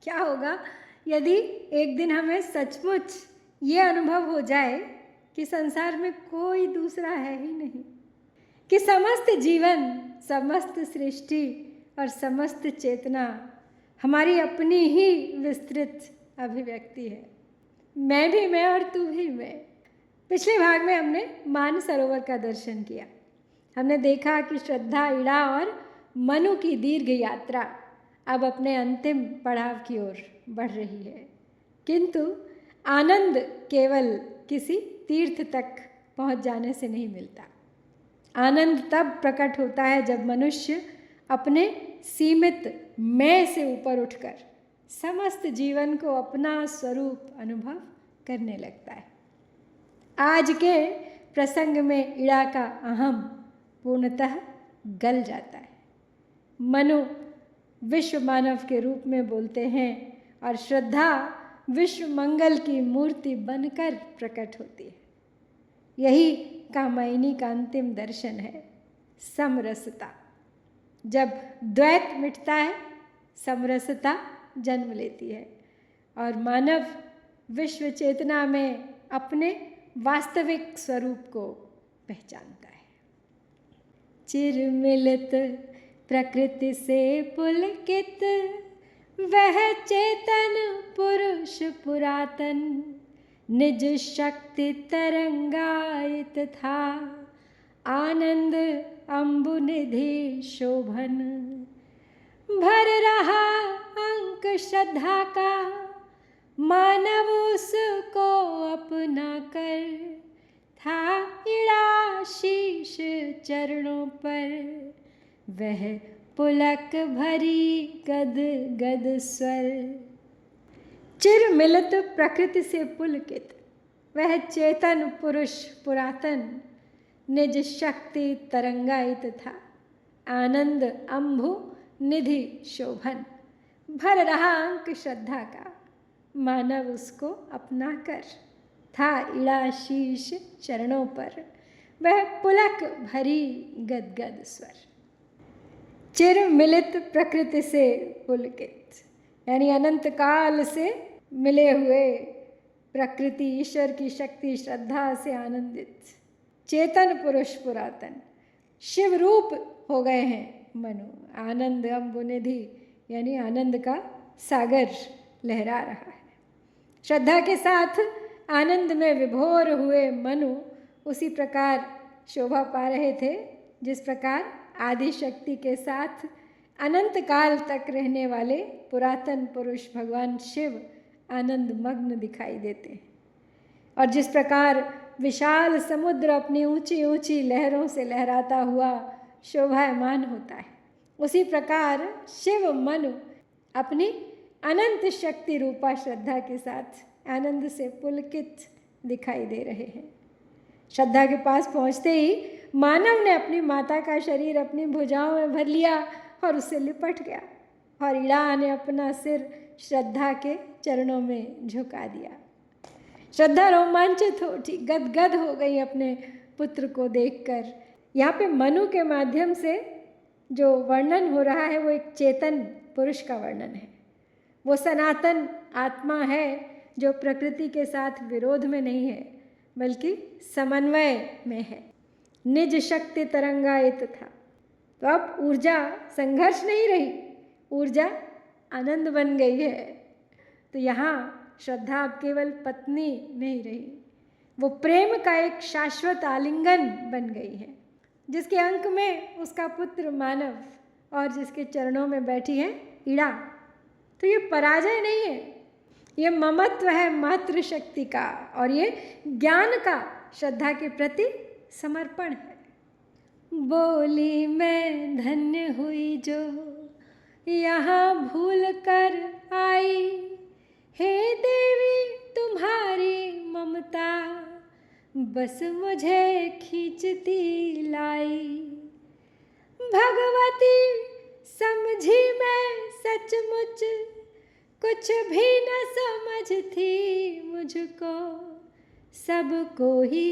क्या होगा यदि एक दिन हमें सचमुच ये अनुभव हो जाए कि संसार में कोई दूसरा है ही नहीं, कि समस्त जीवन, समस्त सृष्टि और समस्त चेतना हमारी अपनी ही विस्तृत अभिव्यक्ति है। मैं भी मैं और तू भी मैं। पिछले भाग में हमने मानसरोवर का दर्शन किया। हमने देखा कि श्रद्धा, इड़ा और मनु की दीर्घ यात्रा अब अपने अंतिम पड़ाव की ओर बढ़ रही है, किंतु आनंद केवल किसी तीर्थ तक पहुंच जाने से नहीं मिलता। आनंद तब प्रकट होता है जब मनुष्य अपने सीमित मैं से ऊपर उठकर समस्त जीवन को अपना स्वरूप अनुभव करने लगता है। आज के प्रसंग में इड़ा का अहम पूर्णतः गल जाता है। मनु विश्व मानव के रूप में बोलते हैं और श्रद्धा विश्व मंगल की मूर्ति बनकर प्रकट होती है। यही कामायनी का अंतिम दर्शन है, समरसता। जब द्वैत मिटता है, समरसता जन्म लेती है और मानव विश्व चेतना में अपने वास्तविक स्वरूप को पहचानता है। चिर मिलित प्रकृति से पुलकित वह चेतन पुरुष पुरातन, निज शक्ति तरंगायित था, आनंद अम्बुनिधि शोभन। भर रहा अंक श्रद्धा का, मानव उसको अपना कर, था इड़ा शीश चरणों पर, वह पुलक भरी गद गद स्वर। चिर मिलित प्रकृति से पुलकित वह चेतन पुरुष पुरातन, निज शक्ति तरंगायित था, आनंद अम्भु निधि शोभन। भर रहा अंक श्रद्धा का, मानव उसको अपना कर, था इड़ा शीश चरणों पर, वह पुलक भरी गदगद स्वर। चिर मिलित प्रकृति से पुलकित यानी अनंत काल से मिले हुए प्रकृति, ईश्वर की शक्ति, श्रद्धा से आनंदित चेतन पुरुष पुरातन, शिव रूप हो गए हैं मनु। आनंद अम्बुनिधि यानी आनंद का सागर लहरा रहा है। श्रद्धा के साथ आनंद में विभोर हुए मनु उसी प्रकार शोभा पा रहे थे जिस प्रकार आदि शक्ति के साथ अनंत काल तक रहने वाले पुरातन पुरुष भगवान शिव आनंद मग्न दिखाई देते हैं। और जिस प्रकार विशाल समुद्र अपनी ऊंची ऊंची लहरों से लहराता हुआ शोभायमान होता है, उसी प्रकार शिव मनु अपनी अनंत शक्ति रूपा श्रद्धा के साथ आनंद से पुलकित दिखाई दे रहे हैं। श्रद्धा के पास पहुंचते ही मानव ने अपनी माता का शरीर अपनी भुजाओं में भर लिया और उससे लिपट गया, और इड़ा ने अपना सिर श्रद्धा के चरणों में झुका दिया। श्रद्धा रोमांचित हो उठी, गदगद हो गई अपने पुत्र को देखकर। यहाँ पे मनु के माध्यम से जो वर्णन हो रहा है वो एक चेतन पुरुष का वर्णन है। वो सनातन आत्मा है जो प्रकृति के साथ विरोध में नहीं है बल्कि समन्वय में है। निज शक्ति तरंगायित था, तो अब ऊर्जा संघर्ष नहीं रही, ऊर्जा आनंद बन गई है। तो यहाँ श्रद्धा अब केवल पत्नी नहीं रही, वो प्रेम का एक शाश्वत आलिंगन बन गई है, जिसके अंक में उसका पुत्र मानव और जिसके चरणों में बैठी है इड़ा। तो ये पराजय नहीं है, ये ममत्व है मातृशक्ति का, और ये ज्ञान का श्रद्धा के प्रति समर्पण है। बोली मैं धन्य हुई जो यहाँ भूल कर आई, हे देवी तुम्हारी ममता बस मुझे खींचती लाई। भगवती समझी मैं सचमुच, कुछ भी न समझ थी मुझको, सबको ही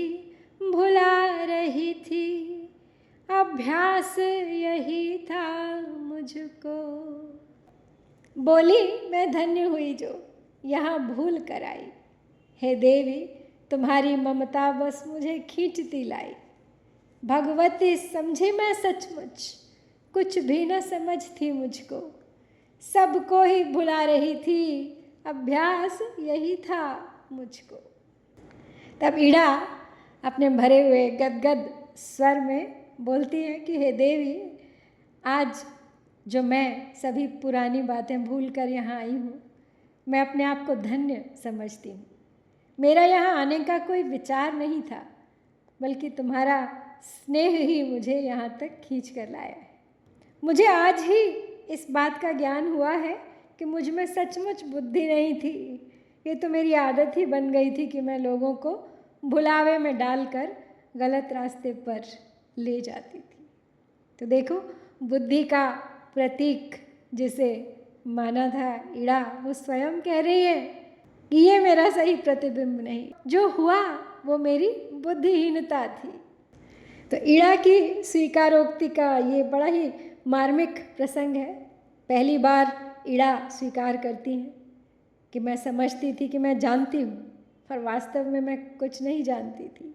भुला रही थी, अभ्यास यही था मुझको। बोली मैं धन्य हुई जो यहाँ भूल कर आई। हे देवी तुम्हारी ममता बस मुझे खींचती लाई। भगवती समझी मैं सचमुच, कुछ भी न समझ थी मुझको। सबको ही भुला रही थी, अभ्यास यही था मुझको। तब इड़ा अपने भरे हुए गदगद स्वर में बोलती है कि हे देवी, आज जो मैं सभी पुरानी बातें भूल कर यहाँ आई हूँ, मैं अपने आप को धन्य समझती हूँ। मेरा यहाँ आने का कोई विचार नहीं था, बल्कि तुम्हारा स्नेह ही मुझे यहाँ तक खींच कर लाया है। मुझे आज ही इस बात का ज्ञान हुआ है कि मुझ में सचमुच बुद्धि नहीं थी। ये तो मेरी आदत ही बन गई थी कि मैं लोगों को भुलावे में डालकर गलत रास्ते पर ले जाती थी। तो देखो, बुद्धि का प्रतीक जिसे माना था इड़ा, वो स्वयं कह रही है कि ये मेरा सही प्रतिबिंब नहीं, जो हुआ वो मेरी बुद्धिहीनता थी। तो इड़ा की स्वीकारोक्ति का ये बड़ा ही मार्मिक प्रसंग है। पहली बार इड़ा स्वीकार करती हैं कि मैं समझती थी कि मैं जानती हूँ, पर वास्तव में मैं कुछ नहीं जानती थी।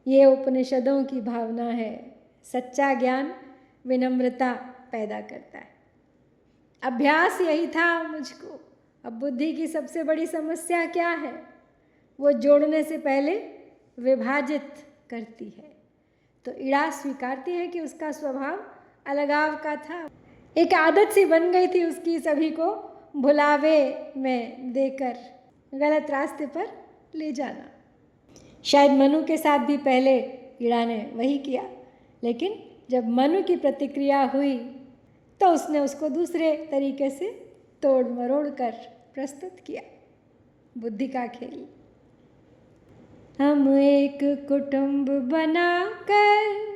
ये उपनिषदों की भावना है। सच्चा ज्ञान विनम्रता पैदा करता है। अभ्यास यही था मुझको। अब बुद्धि की सबसे बड़ी समस्या क्या है? वो जोड़ने से पहले विभाजित करती है। तो इड़ा स्वीकारती है कि उसका स्वभाव अलगाव का था। एक आदत सी बन गई थी उसकी सभी को भुलावे में देकर गलत रास्ते पर ले जाना। शायद मनु के साथ भी पहले इड़ा ने वही किया, लेकिन जब मनु की प्रतिक्रिया हुई तो उसने उसको दूसरे तरीके से तोड़ मरोड़ कर प्रस्तुत किया। बुद्धि का खेल। हम एक कुटुंब बनाकर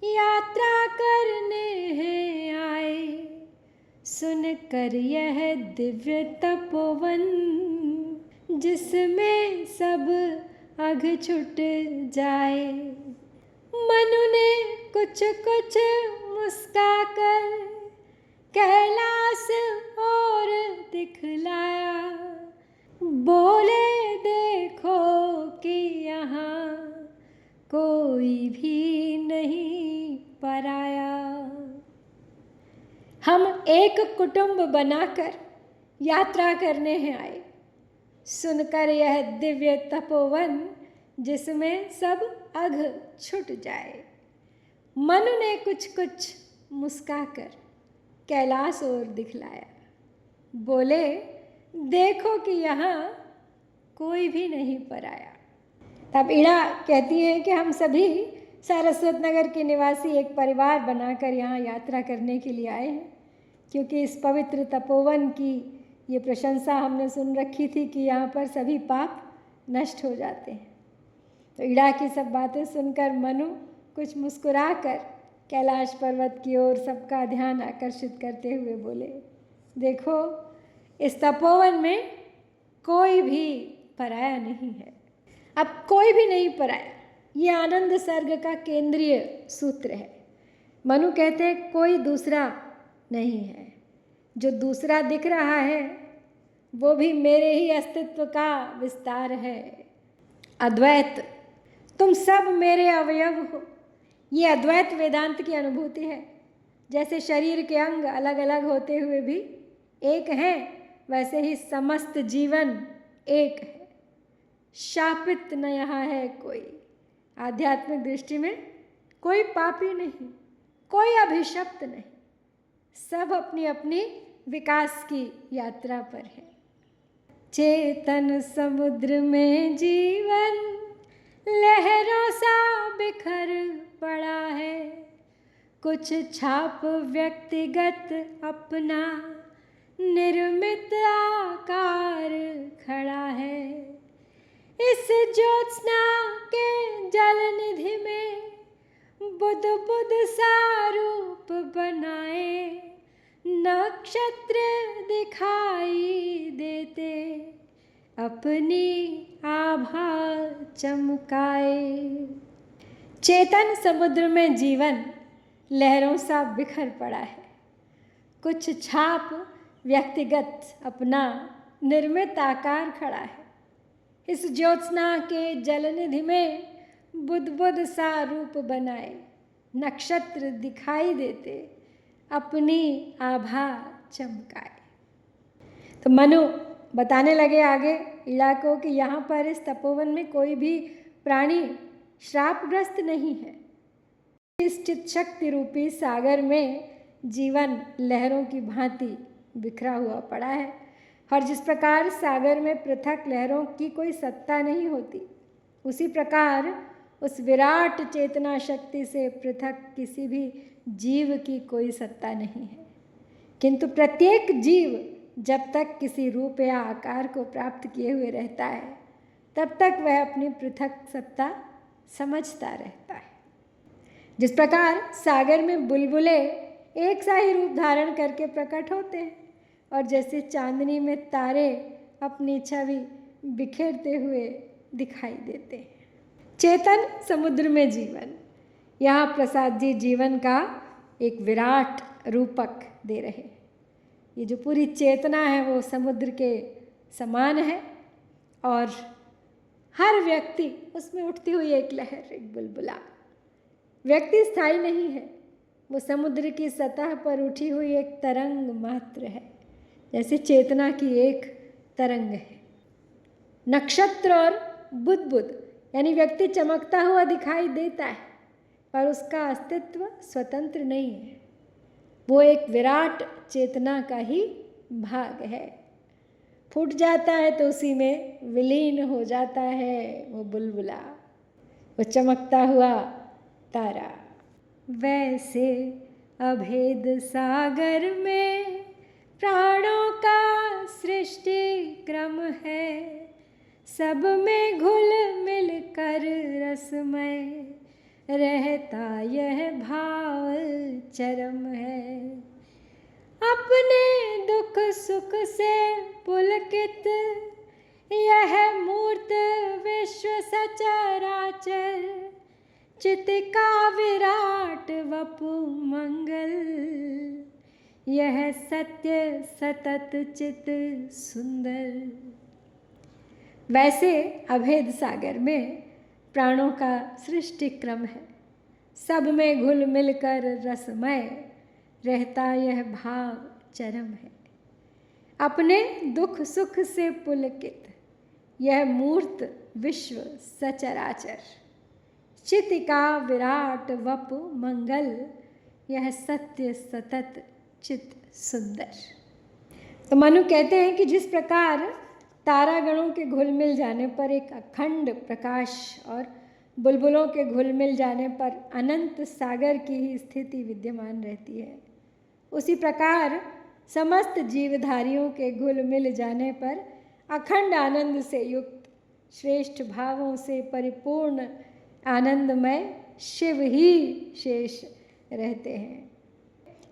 यात्रा करने हैं आए, सुनकर यह दिव्य तपोवन जिसमें सब अघ छुट जाए। मनु ने कुछ कुछ मुस्काकर कैलाश और दिखलाया। बोले देखो कि यहाँ कोई भी नहीं पराया। हम एक कुटुंब बनाकर यात्रा करने हैं आए, सुनकर यह दिव्य तपोवन जिसमें सब अघ छुट जाए। मनु ने कुछ कुछ मुस्काकर कैलाश और दिखलाया। बोले देखो कि यहाँ कोई भी नहीं पराया। तब इड़ा कहती है कि हम सभी सारस्वत नगर के निवासी एक परिवार बनाकर यहाँ यात्रा करने के लिए आए हैं, क्योंकि इस पवित्र तपोवन की ये प्रशंसा हमने सुन रखी थी कि यहाँ पर सभी पाप नष्ट हो जाते हैं। तो इड़ा की सब बातें सुनकर मनु कुछ मुस्कुराकर कैलाश पर्वत की ओर सबका ध्यान आकर्षित करते हुए बोले, देखो इस तपोवन में कोई भी पराया नहीं है। अब कोई भी नहीं पराया, ये आनंद सर्ग का केंद्रीय सूत्र है। मनु कहते हैं कोई दूसरा नहीं है। जो दूसरा दिख रहा है वो भी मेरे ही अस्तित्व का विस्तार है। अद्वैत, तुम सब मेरे अवयव हो। ये अद्वैत वेदांत की अनुभूति है। जैसे शरीर के अंग अलग अलग होते हुए भी एक हैं, वैसे ही समस्त जीवन एक है। शापित न यहाँ है कोई। आध्यात्मिक दृष्टि में कोई पापी नहीं, कोई अभिशप्त नहीं। सब अपनी अपनी विकास की यात्रा पर है। चेतन समुद्र में जीवन लहरों सा बिखर पड़ा है। कुछ छाप व्यक्तिगत अपना निर्मित आकार खड़ा है। इस ज्योत्सना के जल निधि में बुध बुध सा रूप बनाए नक्षत्र दिखाई देते अपनी आभा चमकाए। चेतन समुद्र में जीवन लहरों सा बिखर पड़ा है। कुछ छाप व्यक्तिगत अपना निर्मित आकार खड़ा है। इस ज्योत्सना के जलनिधि में बुद्ध सा रूप बनाए, नक्षत्र दिखाई देते, अपनी आभा चमकाए। तो मनु बताने लगे आगे इड़ा को कि यहाँ पर इस तपोवन में कोई भी प्राणी श्रापग्रस्त नहीं है। इस चित शक्ति रूपी सागर में जीवन लहरों की भांति बिखरा हुआ पड़ा है, और जिस प्रकार सागर में पृथक लहरों की कोई सत्ता नहीं होती, उसी प्रकार उस विराट चेतना शक्ति से पृथक किसी भी जीव की कोई सत्ता नहीं है। किंतु प्रत्येक जीव जब तक किसी रूप या आकार को प्राप्त किए हुए रहता है, तब तक वह अपनी पृथक सत्ता समझता रहता है। जिस प्रकार सागर में बुलबुले एक सा ही रूप धारण करके प्रकट होते हैं, और जैसे चांदनी में तारे अपनी छवि बिखेरते हुए दिखाई देते हैं। चेतन समुद्र में जीवन, यहाँ प्रसाद जी जीवन का एक विराट रूपक दे रहे। ये जो पूरी चेतना है वो समुद्र के समान है, और हर व्यक्ति उसमें उठती हुई एक लहर, एक बुलबुला। व्यक्ति स्थायी नहीं है, वो समुद्र की सतह पर उठी हुई एक तरंग मात्र है, जैसे चेतना की एक तरंग है। नक्षत्र और बुद्ध यानी व्यक्ति चमकता हुआ दिखाई देता है, पर उसका अस्तित्व स्वतंत्र नहीं है, वो एक विराट चेतना का ही भाग है। फूट जाता है तो उसी में विलीन हो जाता है वो बुलबुला, वो चमकता हुआ तारा। वैसे अभेद सागर में प्राणों का सृष्टि क्रम है, सब में घुल मिल कर रसमय रहता यह भाव चरम है। अपने दुख सुख से पुलकित यह मूर्त विश्व सचराचर, चित का विराट वपु मंगल, यह सत्य सतत चित सुंदर। वैसे अभेद सागर में प्राणों का सृष्टि क्रम है, सब में घुल मिलकर रसमय रहता यह भाव चरम है। अपने दुख सुख से पुलकित यह मूर्त विश्व सचराचर, चित का विराट वपु मंगल, यह सत्य सतत चित सुंदर। तो मनु कहते हैं कि जिस प्रकार तारागणों के घुल मिल जाने पर एक अखंड प्रकाश और बुलबुलों के घुल मिल जाने पर अनंत सागर की ही स्थिति विद्यमान रहती है, उसी प्रकार समस्त जीवधारियों के घुल मिल जाने पर अखंड आनंद से युक्त श्रेष्ठ भावों से परिपूर्ण आनंदमय शिव ही शेष रहते हैं।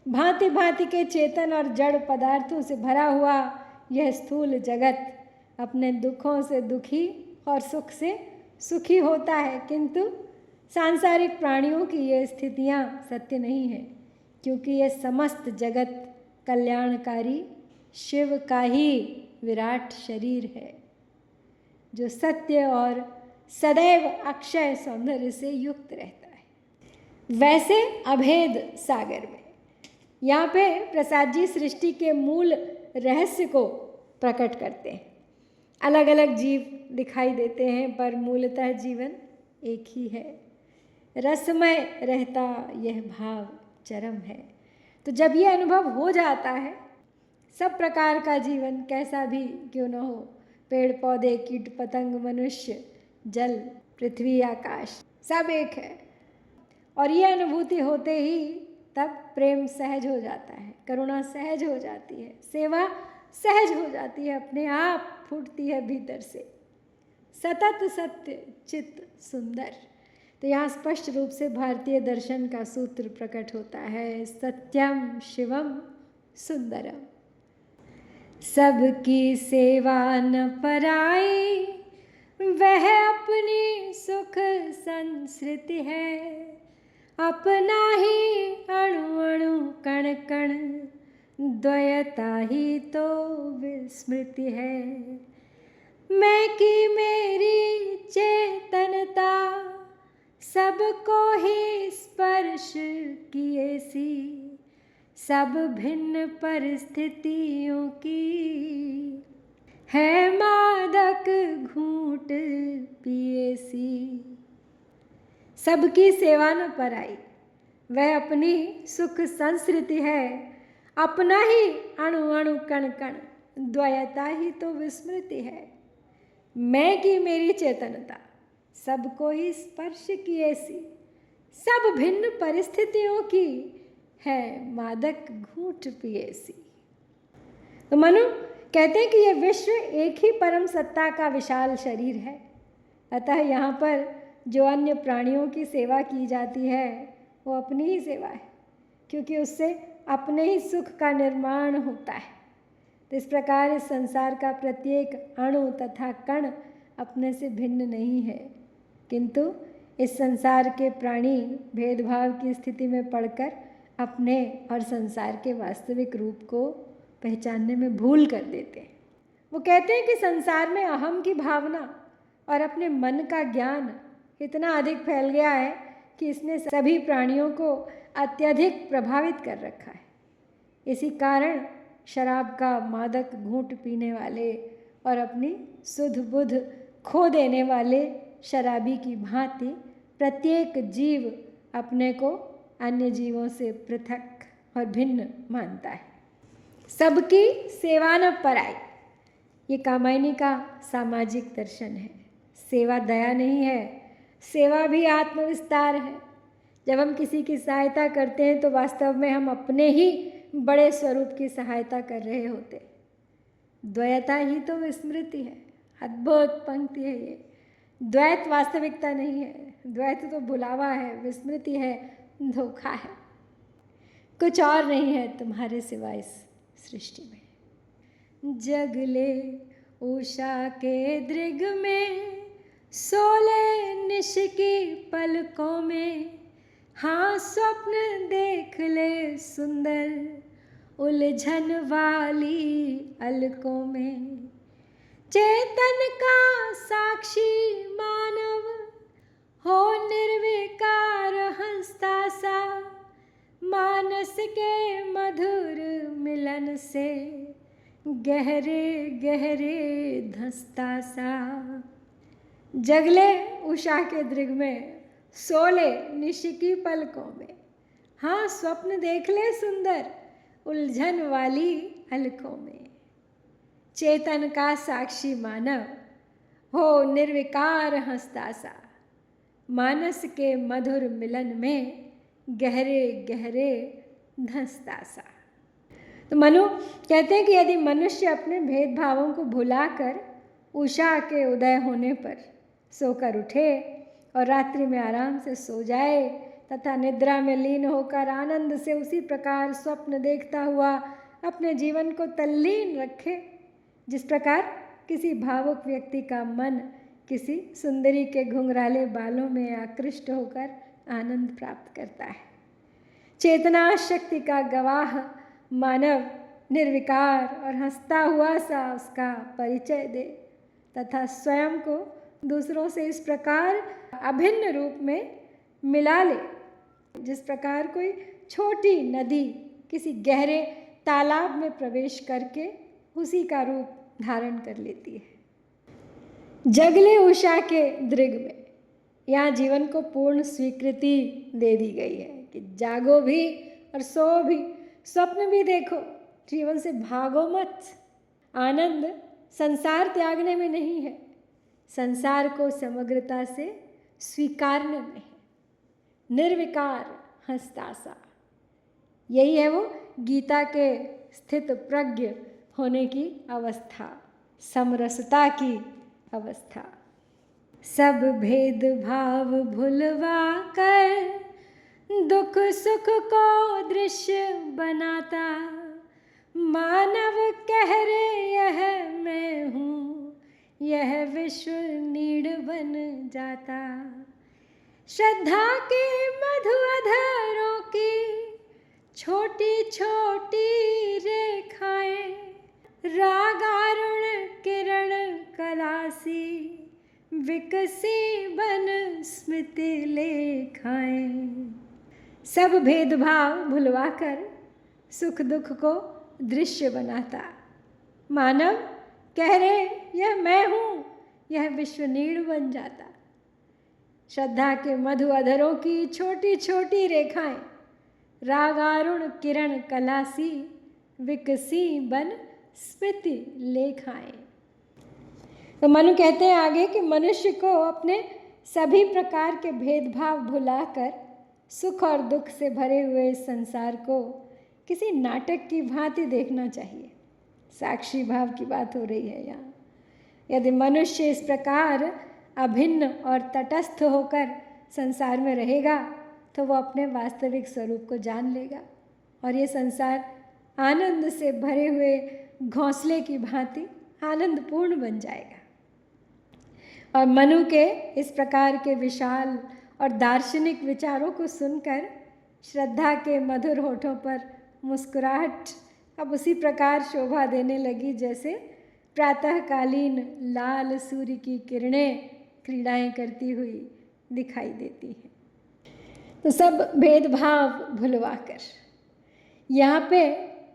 भांति भांति के चेतन और जड़ पदार्थों से भरा हुआ यह स्थूल जगत अपने दुखों से दुखी और सुख से सुखी होता है, किंतु सांसारिक प्राणियों की ये स्थितियाँ सत्य नहीं है, क्योंकि ये समस्त जगत कल्याणकारी शिव का ही विराट शरीर है, जो सत्य और सदैव अक्षय सौंदर्य से युक्त रहता है। वैसे अभेद सागर में यहाँ पे प्रसाद जी सृष्टि के मूल रहस्य को प्रकट करते हैं। अलग अलग जीव दिखाई देते हैं, पर मूलतः जीवन एक ही है। रसमय रहता यह भाव चरम है। तो जब यह अनुभव हो जाता है, सब प्रकार का जीवन कैसा भी क्यों न हो, पेड़ पौधे कीट पतंग मनुष्य जल पृथ्वी आकाश सब एक है, और ये अनुभूति होते ही तब प्रेम सहज हो जाता है, करुणा सहज हो जाती है, सेवा सहज हो जाती है, अपने आप फूटती है भीतर से। सतत सत्य चित्त सुंदर। तो यहाँ स्पष्ट रूप से भारतीय दर्शन का सूत्र प्रकट होता है, सत्यम शिवम सुंदरम। सबकी सेवा न पराई, वह अपनी सुख संस्कृति है। अपना ही अणु अणु कण कण द्वैता ही तो विस्मृति है। मैं की मेरी चेतनता सबको ही स्पर्श किए सी, सब भिन्न परिस्थितियों की है मादक घूंट पिए सी। सबकी सेवा न पराई, वह अपनी सुख संस्कृति है, अपना ही अणु अणु कण कण द्वैता ही तो विस्मृति है। मैं की मेरी चेतनता सबको ही स्पर्श किए सी, सब भिन्न परिस्थितियों की है मादक घूंट पिए सी। तो मनु कहते हैं कि यह विश्व एक ही परम सत्ता का विशाल शरीर है, अतः यहाँ पर जो अन्य प्राणियों की सेवा की जाती है वो अपनी ही सेवा है, क्योंकि उससे अपने ही सुख का निर्माण होता है। तो इस प्रकार इस संसार का प्रत्येक अणु तथा कण अपने से भिन्न नहीं है, किंतु इस संसार के प्राणी भेदभाव की स्थिति में पड़कर अपने और संसार के वास्तविक रूप को पहचानने में भूल कर देते हैं। वो कहते हैं कि संसार में अहम की भावना और अपने मन का ज्ञान इतना अधिक फैल गया है कि इसने सभी प्राणियों को अत्यधिक प्रभावित कर रखा है। इसी कारण शराब का मादक घूंट पीने वाले और अपनी सुध बुध खो देने वाले शराबी की भांति प्रत्येक जीव अपने को अन्य जीवों से पृथक और भिन्न मानता है। सबकी सेवा न पराई, ये कामायनी का सामाजिक दर्शन है। सेवा दया नहीं है, सेवा भी आत्मविस्तार है। जब हम किसी की सहायता करते हैं तो वास्तव में हम अपने ही बड़े स्वरूप की सहायता कर रहे होते। द्वैता ही तो विस्मृति है। अद्भुत पंक्ति है ये। द्वैत वास्तविकता नहीं है, द्वैत तो भुलावा है, विस्मृति है, धोखा है। कुछ और नहीं है तुम्हारे सिवा इस सृष्टि में। जगले उषा के दृग में, सोले निश की पलकों में, हाँ स्वप्न देख ले सुंदर उलझन वाली अलकों में। चेतन का साक्षी मानव हो निर्विकार हंसता सा, मानस के मधुर मिलन से गहरे गहरे धंसता सा। जगले उषा के दृग में, सोले निशि की पलकों में, हाँ स्वप्न देख ले सुंदर उलझन वाली अलकों में। चेतन का साक्षी मानव हो निर्विकार हंसता सा, मानस के मधुर मिलन में गहरे गहरे धंसता सा। तो मनु कहते हैं कि यदि मनुष्य अपने भेदभावों को भुलाकर उषा के उदय होने पर सोकर उठे और रात्रि में आराम से सो जाए तथा निद्रा में लीन होकर आनंद से उसी प्रकार स्वप्न देखता हुआ अपने जीवन को तल्लीन रखे, जिस प्रकार किसी भावुक व्यक्ति का मन किसी सुंदरी के घुंघराले बालों में आकृष्ट होकर आनंद प्राप्त करता है। चेतना शक्ति का गवाह मानव निर्विकार और हंसता हुआ सा उसका परिचय दे तथा स्वयं को दूसरों से इस प्रकार अभिन्न रूप में मिला ले, जिस प्रकार कोई छोटी नदी किसी गहरे तालाब में प्रवेश करके उसी का रूप धारण कर लेती है। जगले उषा के दृग में यहाँ जीवन को पूर्ण स्वीकृति दे दी गई है कि जागो भी और सो भी, स्वप्न भी देखो, जीवन से भागो मत। आनंद संसार त्यागने में नहीं है, संसार को समग्रता से स्वीकारने में है। निर्विकार हंसता सा, यही है वो गीता के स्थित प्रज्ञ होने की अवस्था, समरसता की अवस्था। सब भेदभाव भुलवा कर दुख सुख को दृश्य बनाता, मानव कह रे यह मैं हूँ, यह विश्व नीड़ बन जाता। श्रद्धा के मधु अधरों की छोटी छोटी रेखाएं रागारुण किरण कलासी विकसी बन स्मृति लेखाएं। सब भेदभाव भुलवाकर सुख दुख को दृश्य बनाता मानव कह रहे यह मैं हूँ, यह विश्व नीड़ बन जाता। श्रद्धा के मधु अधरों की छोटी छोटी रेखाएं रागारुण किरण कलासी विकसी बन स्मृति लेखाएं। तो मनु कहते हैं आगे कि मनुष्य को अपने सभी प्रकार के भेदभाव भुलाकर सुख और दुख से भरे हुए इस संसार को किसी नाटक की भांति देखना चाहिए। साक्षी भाव की बात हो रही है यहाँ। यदि मनुष्य इस प्रकार अभिन्न और तटस्थ होकर संसार में रहेगा तो वो अपने वास्तविक स्वरूप को जान लेगा और ये संसार आनंद से भरे हुए घोंसले की भांति आनंदपूर्ण बन जाएगा। और मनु के इस प्रकार के विशाल और दार्शनिक विचारों को सुनकर श्रद्धा के मधुर होठों पर मुस्कुराहट अब उसी प्रकार शोभा देने लगी जैसे प्रातःकालीन लाल सूर्य की किरणें क्रीड़ाएं करती हुई दिखाई देती हैं। तो सब भेदभाव भुलवाकर यहाँ पे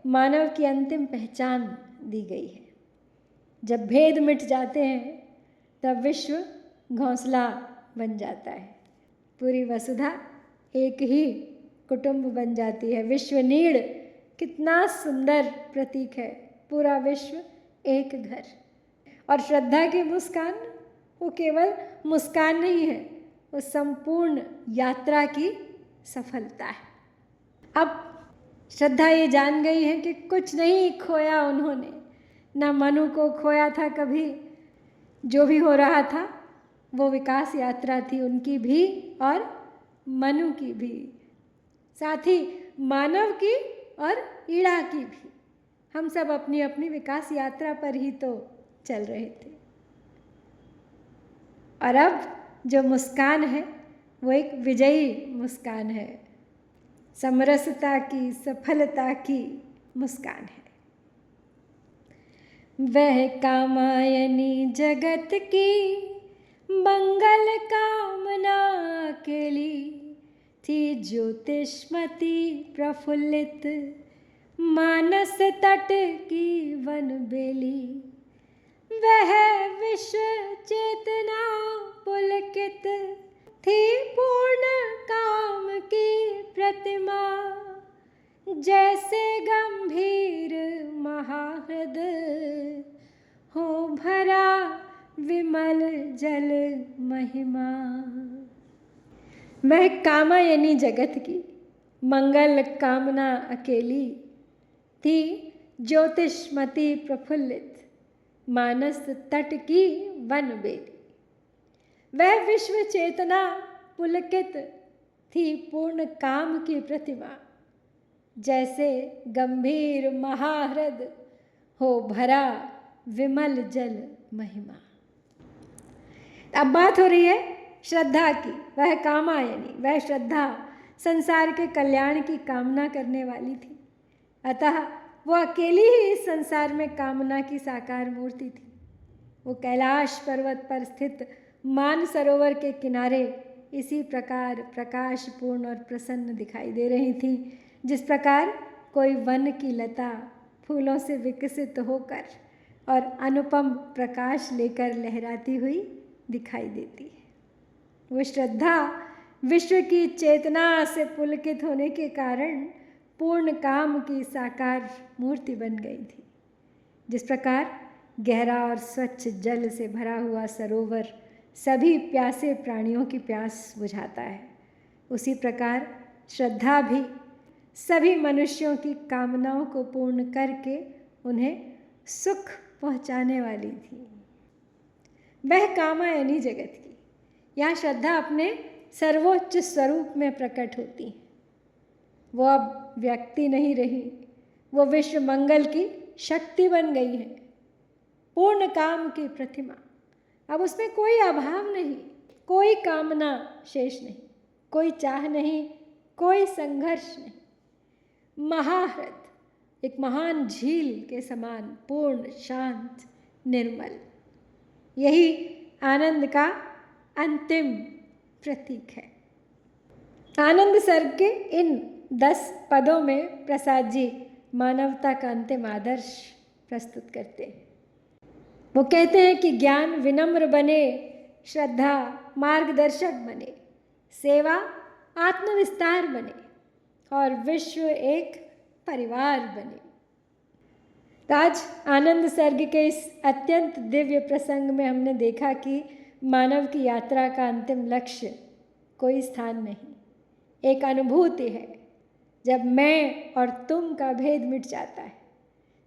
मानव की अंतिम पहचान दी गई है। जब भेद मिट जाते हैं तब विश्व घोंसला बन जाता है, पूरी वसुधा एक ही कुटुंब बन जाती है। विश्व नीड़ कितना सुंदर प्रतीक है, पूरा विश्व एक घर। और श्रद्धा की मुस्कान वो केवल मुस्कान नहीं है, वो संपूर्ण यात्रा की सफलता है। अब श्रद्धा ये जान गई है कि कुछ नहीं खोया उन्होंने, ना मनु को खोया था कभी। जो भी हो रहा था वो विकास यात्रा थी उनकी भी और मनु की भी, साथ ही मानव की और ईड़ा की भी। हम सब अपनी अपनी विकास यात्रा पर ही तो चल रहे थे। और अब जो मुस्कान है वो एक विजयी मुस्कान है, समरसता की, सफलता की मुस्कान है। वह कामायनी जगत की मंगल कामना अकेली थी, ज्योतिष्मती प्रफुल्लित मानस तट की वन बेली। वह विश्व चेतना पुलकित थी, पूर्ण काम की प्रतिमा, जैसे गंभीर महाहृदय हो भरा विमल जल महिमा। वह कामायनी जगत की मंगल कामना अकेली थी, ज्योतिष्मती प्रफुल्लित मानस तट की वन बेली। वह विश्व चेतना पुलकित थी, पूर्ण काम की प्रतिमा, जैसे गंभीर महाहृद हो भरा विमल जल महिमा। अब बात हो रही है श्रद्धा की। वह कामायनी, वह श्रद्धा संसार के कल्याण की कामना करने वाली थी, अतः वो अकेली ही इस संसार में कामना की साकार मूर्ति थी। वो कैलाश पर्वत पर स्थित मान सरोवर के किनारे इसी प्रकार प्रकाशपूर्ण और प्रसन्न दिखाई दे रही थी, जिस प्रकार कोई वन की लता फूलों से विकसित होकर और अनुपम प्रकाश लेकर लहराती हुई दिखाई देती है। वो श्रद्धा विश्व की चेतना से पुलकित होने के कारण पूर्ण काम की साकार मूर्ति बन गई थी। जिस प्रकार गहरा और स्वच्छ जल से भरा हुआ सरोवर सभी प्यासे प्राणियों की प्यास बुझाता है, उसी प्रकार श्रद्धा भी सभी मनुष्यों की कामनाओं को पूर्ण करके उन्हें सुख पहुंचाने वाली थी। वह कामायनी जगत की, यहाँ श्रद्धा अपने सर्वोच्च स्वरूप में प्रकट होती है। वो अब व्यक्ति नहीं रही, वो विश्व मंगल की शक्ति बन गई है, पूर्ण काम की प्रतिमा। अब उसमें कोई अभाव नहीं, कोई कामना शेष नहीं, कोई चाह नहीं, कोई संघर्ष नहीं। महाहृद, एक महान झील के समान पूर्ण, शांत, निर्मल। यही आनंद का अंतिम प्रतीक है। आनंद सर्ग के इन 10 पदों में प्रसाद जी मानवता का अंतिम आदर्श प्रस्तुत करते हैं। वो कहते हैं कि ज्ञान विनम्र बने, श्रद्धा मार्गदर्शक बने, सेवा आत्मविस्तार बने और विश्व एक परिवार बने। तो आज आनंद सर्ग के इस अत्यंत दिव्य प्रसंग में हमने देखा कि मानव की यात्रा का अंतिम लक्ष्य कोई स्थान नहीं, एक अनुभूति है। जब मैं और तुम का भेद मिट जाता है,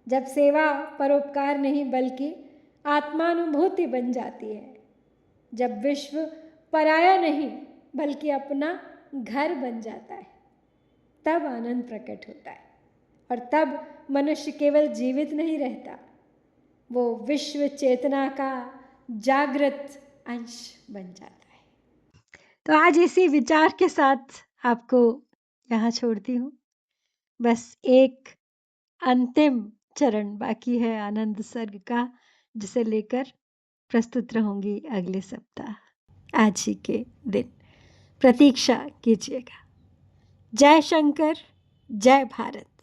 जब सेवा परोपकार नहीं बल्कि आत्मानुभूति बन जाती है, जब विश्व पराया नहीं बल्कि अपना घर बन जाता है, तब आनंद प्रकट होता है। और तब मनुष्य केवल जीवित नहीं रहता, वो विश्व चेतना का जागृत अंश बन जाता है। तो आज इसी विचार के साथ आपको यहाँ छोड़ती हूँ। बस एक अंतिम चरण बाकी है आनंद सर्ग का, जिसे लेकर प्रस्तुत रहूंगी अगले सप्ताह। आज ही के दिन प्रतीक्षा कीजिएगा। जय शंकर, जय भारत।